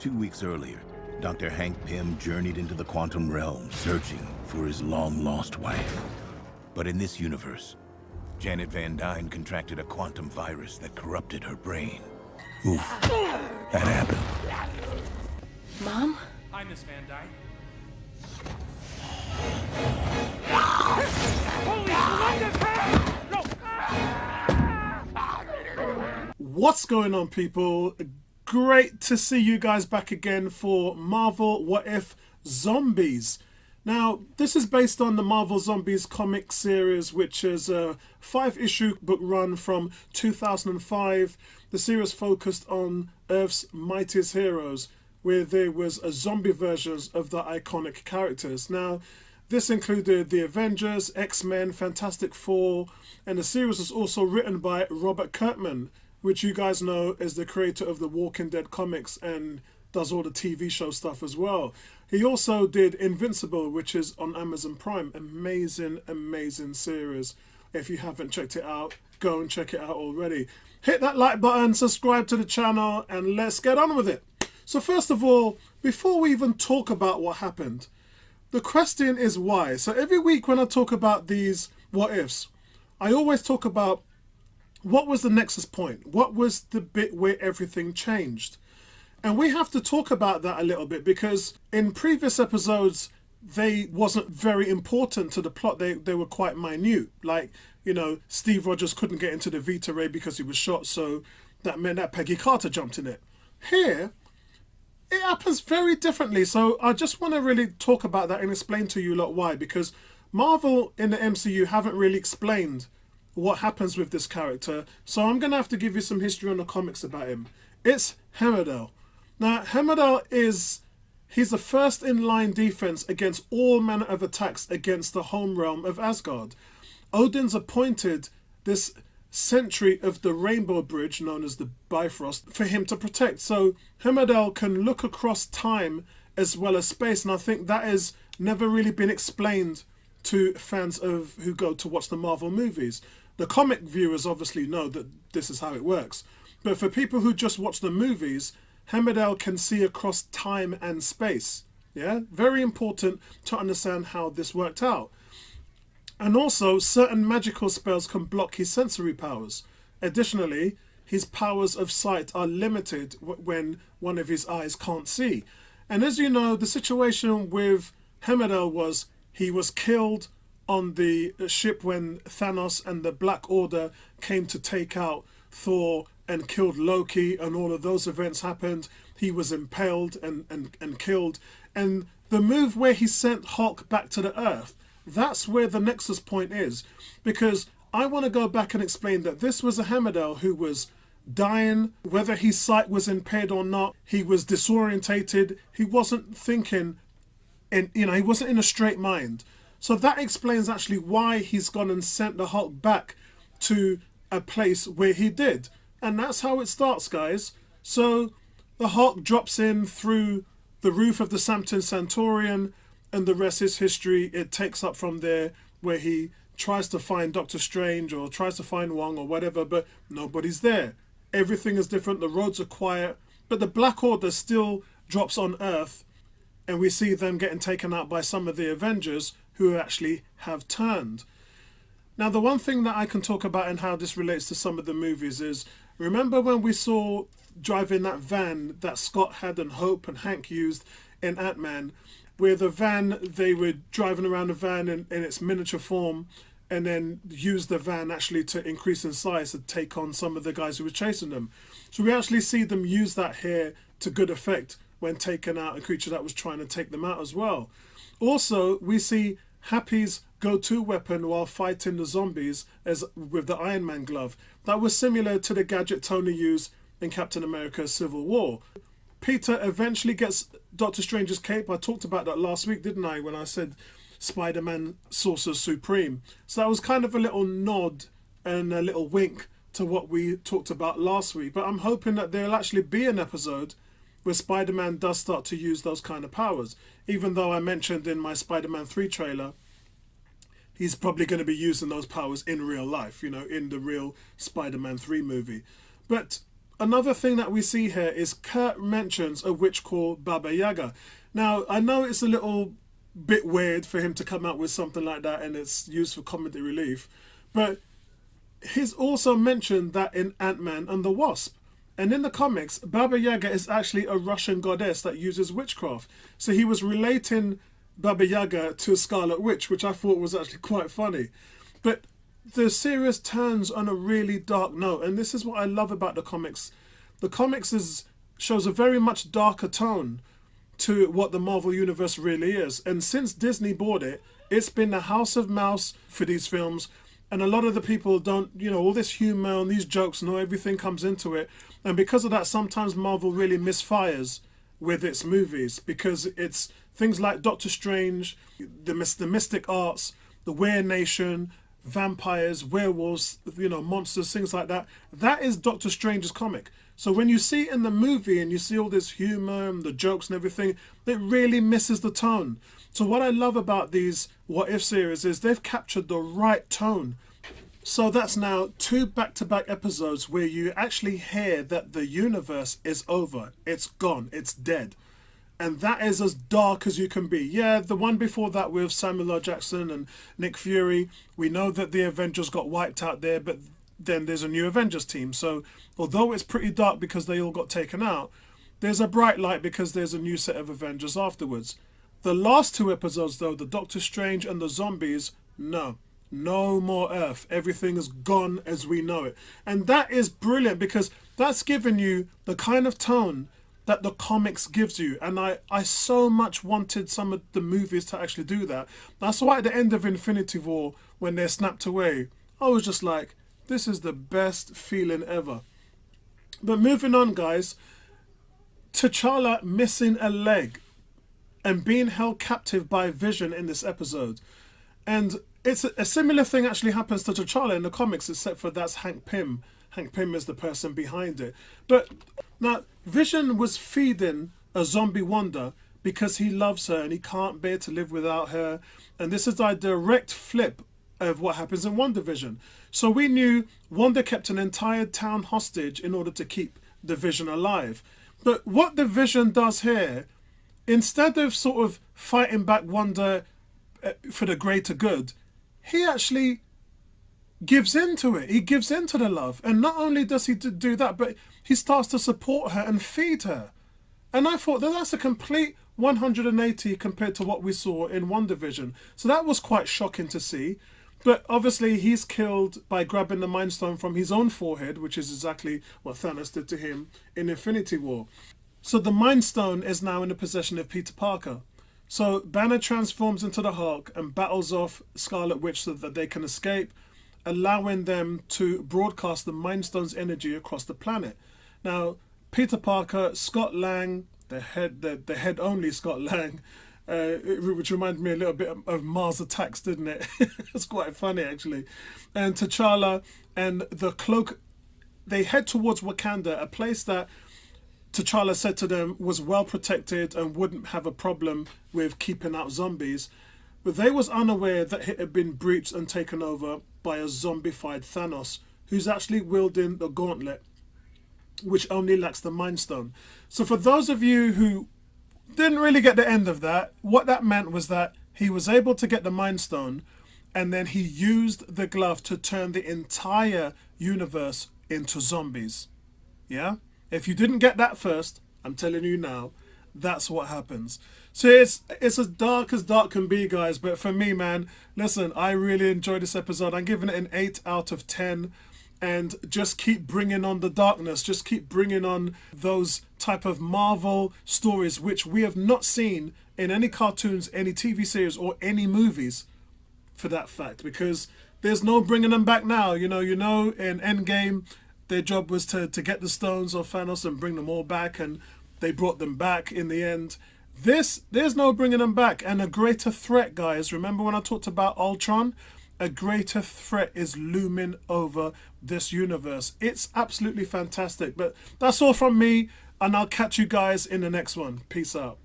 2 weeks earlier, Dr. Hank Pym journeyed into the quantum realm, searching for his long-lost wife. But in this universe, Janet Van Dyne contracted a quantum virus that corrupted her brain. Oof, that happened. Mom? Hi, Miss Van Dyne. What's going on, people? Great to see you guys back again for Marvel What If Zombies. Now, this is based on the Marvel Zombies comic series, which is a 5-issue book run from 2005. The series focused on Earth's mightiest heroes, where there was a zombie versions of the iconic characters. Now, this included the Avengers, X-Men, Fantastic Four, and the series was also written by Robert Kirkman, which you guys know is the creator of the Walking Dead comics and does all the TV show stuff as well. He also did Invincible, which is on Amazon Prime. Amazing, amazing series. If you haven't checked it out, go and check it out already. Hit that like button, subscribe to the channel, and let's get on with it. So first of all, before we even talk about what happened, the question is why. So every week when I talk about these what ifs, I always talk about what was the nexus point? What was the bit where everything changed? And we have to talk about that a little bit because in previous episodes, they wasn't very important to the plot. They were quite minute. Like, you know, Steve Rogers couldn't get into the Vita Ray because he was shot. So that meant that Peggy Carter jumped in it. Here, it happens very differently. So I just want to really talk about that and explain to you lot why. Because Marvel in the MCU haven't really explained what happens with this character. So I'm going to have to give you some history on the comics about him. It's Hammerdale. Now, Hammerdale he's the first in line defense against all manner of attacks against the home realm of Asgard. Odin's appointed this sentry of the Rainbow Bridge, known as the Bifrost, for him to protect. So Hammerdale can look across time as well as space, and I think that has never really been explained to fans of who go to watch the Marvel movies. The comic viewers obviously know that this is how it works. But for people who just watch the movies, Hammerdale can see across time and space. Yeah, very important to understand how this worked out. And also, certain magical spells can block his sensory powers. Additionally, his powers of sight are limited when one of his eyes can't see. And as you know, the situation with Hammerdale was he was killed on the ship when Thanos and the Black Order came to take out Thor and killed Loki, and all of those events happened. He was impaled and killed. And the move where he sent Hulk back to the Earth, that's where the nexus point is. Because I want to go back and explain that this was a Hammerdale who was dying, whether his sight was impaired or not. He was disorientated. He wasn't thinking, and he wasn't in a straight mind. So that explains actually why he's gone and sent the Hulk back to a place where he did. And that's how it starts, guys. So the Hulk drops in through the roof of the Samton Centurion, and the rest is history. It takes up from there, where he tries to find Doctor Strange or tries to find Wong or whatever, but nobody's there. Everything is different. The roads are quiet, but the Black Order still drops on Earth, and we see them getting taken out by some of the Avengers who actually have turned. Now, the one thing that I can talk about and how this relates to some of the movies is, remember when we saw driving that van that Scott had and Hope and Hank used in Ant-Man, where the van, they were driving around the van in its miniature form and then used the van actually to increase in size to take on some of the guys who were chasing them. So we actually see them use that here to good effect when taking out a creature that was trying to take them out as well. Also, we see Happy's go-to weapon while fighting the zombies as with the Iron Man glove. That was similar to the gadget Tony used in Captain America Civil War. Peter eventually gets Doctor Strange's cape. I talked about that last week, didn't I, when I said Spider-Man Sorcerer Supreme. So that was kind of a little nod and a little wink to what we talked about last week. But I'm hoping that there'll actually be an episode where Spider-Man does start to use those kind of powers. Even though I mentioned in my Spider-Man 3 trailer, he's probably going to be using those powers in real life, in the real Spider-Man 3 movie. But another thing that we see here is Kurt mentions a witch called Baba Yaga. Now, I know it's a little bit weird for him to come out with something like that and it's used for comedy relief, but he's also mentioned that in Ant-Man and the Wasp. And in the comics, Baba Yaga is actually a Russian goddess that uses witchcraft. So he was relating Baba Yaga to Scarlet Witch, which I thought was actually quite funny. But the series turns on a really dark note, and this is what I love about the comics. The comics shows a very much darker tone to what the Marvel Universe really is. And since Disney bought it, it's been the house of mouse for these films. And a lot of the people don't, all this humor and these jokes and everything comes into it. And because of that, sometimes Marvel really misfires with its movies, because it's things like Doctor Strange, the mystic arts, the Were Nation, vampires, werewolves, monsters, things like that. That is Doctor Strange's comic. So when you see it in the movie and you see all this humor and the jokes and everything, it really misses the tone. So what I love about these What If series is they've captured the right tone. So that's now 2 back-to-back episodes where you actually hear that the universe is over. It's gone. It's dead. And that is as dark as you can be. Yeah, the one before that with Samuel L. Jackson and Nick Fury, we know that the Avengers got wiped out there, but then there's a new Avengers team. So although it's pretty dark because they all got taken out, there's a bright light because there's a new set of Avengers afterwards. The last 2 episodes, though, the Doctor Strange and the zombies, no more Earth. Everything is gone as we know it. And that is brilliant because that's given you the kind of tone that the comics gives you. And I so much wanted some of the movies to actually do that. That's why at the end of Infinity War, when they're snapped away, I was just like, this is the best feeling ever. But moving on, guys, T'Challa missing a leg and being held captive by Vision in this episode. And it's a similar thing actually happens to T'Challa in the comics, except for that's Hank Pym. Hank Pym is the person behind it. But now, Vision was feeding a zombie Wanda because he loves her and he can't bear to live without her. And this is a direct flip of what happens in WandaVision. So we knew Wanda kept an entire town hostage in order to keep the Vision alive. But what the Vision does here, instead of sort of fighting back Wanda for the greater good, he actually gives into it. He gives into the love. And not only does he do that, but he starts to support her and feed her. And I thought that's a complete 180 compared to what we saw in WandaVision. So that was quite shocking to see. But obviously he's killed by grabbing the Mind Stone from his own forehead, which is exactly what Thanos did to him in Infinity War. So the Mind Stone is now in the possession of Peter Parker. So Banner transforms into the Hulk and battles off Scarlet Witch so that they can escape, allowing them to broadcast the Mind Stone's energy across the planet. Now, Peter Parker, Scott Lang, the head only Scott Lang, which reminded me a little bit of Mars Attacks, didn't it? It's quite funny, actually. And T'Challa and the Cloak, they head towards Wakanda, a place that T'Challa said to them was well protected and wouldn't have a problem with keeping out zombies. But they was unaware that it had been breached and taken over by a zombified Thanos, who's actually wielding the gauntlet, which only lacks the Mind Stone. So for those of you who didn't really get the end of that, what that meant was that he was able to get the Mind Stone, and then he used the glove to turn the entire universe into zombies. Yeah? If you didn't get that first, I'm telling you now, that's what happens. So it's as dark can be, guys. But for me, man, listen, I really enjoyed this episode. I'm giving it an 8 out of 10. And just keep bringing on the darkness. Just keep bringing on those type of Marvel stories, which we have not seen in any cartoons, any TV series, or any movies, for that fact. Because there's no bringing them back now. You know, in Endgame, their job was to get the stones of Thanos and bring them all back, and they brought them back in the end. There's no bringing them back. And a greater threat, guys. Remember when I talked about Ultron? A greater threat is looming over this universe. It's absolutely fantastic. But that's all from me, and I'll catch you guys in the next one. Peace out.